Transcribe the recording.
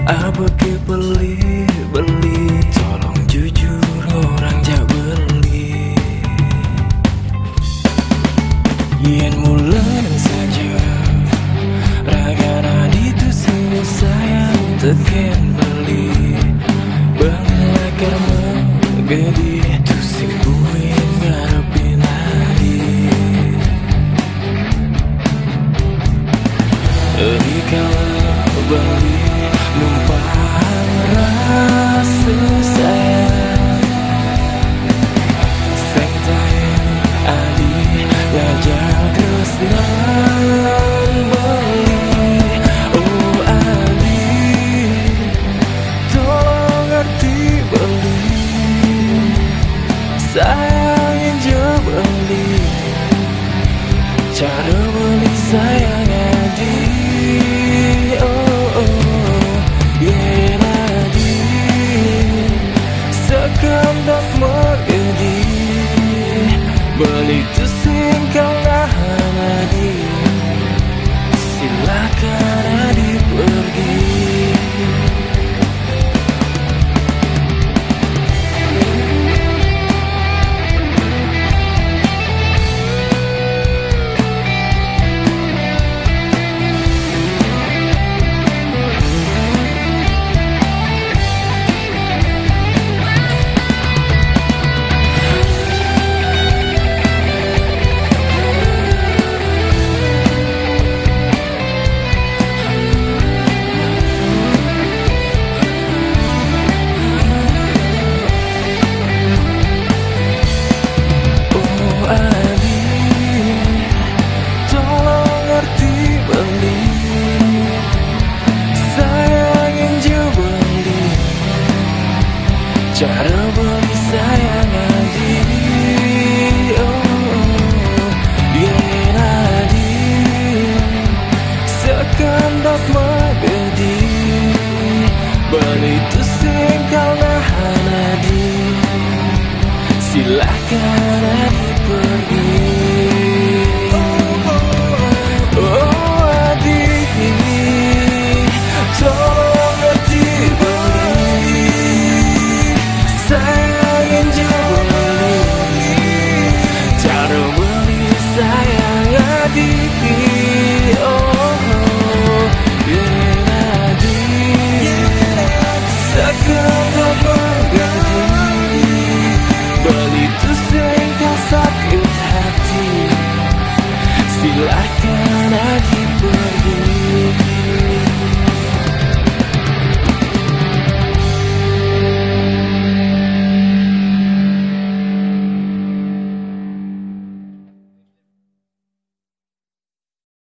Apa ke beli, tolong jujur orang jak beli. Yen mulen saja ragana itu semua sayang teken beli. Bangla karma gedi tu simpuin ngarepin hadi. Kalau beli numpang rasa sayang Seng tayo adi Lajar tresnan beli. Oh adi, tolong ngerti beli. Sayangin je beli. Cara beli sayang adi. Sekendak mergedi beli tu singkang nahan adi. Silakan adi pergi. Cara beli sayang adi. Oh, yen adi sekendak magedi beli tu singkang nahan adi. Silakan adi pergi.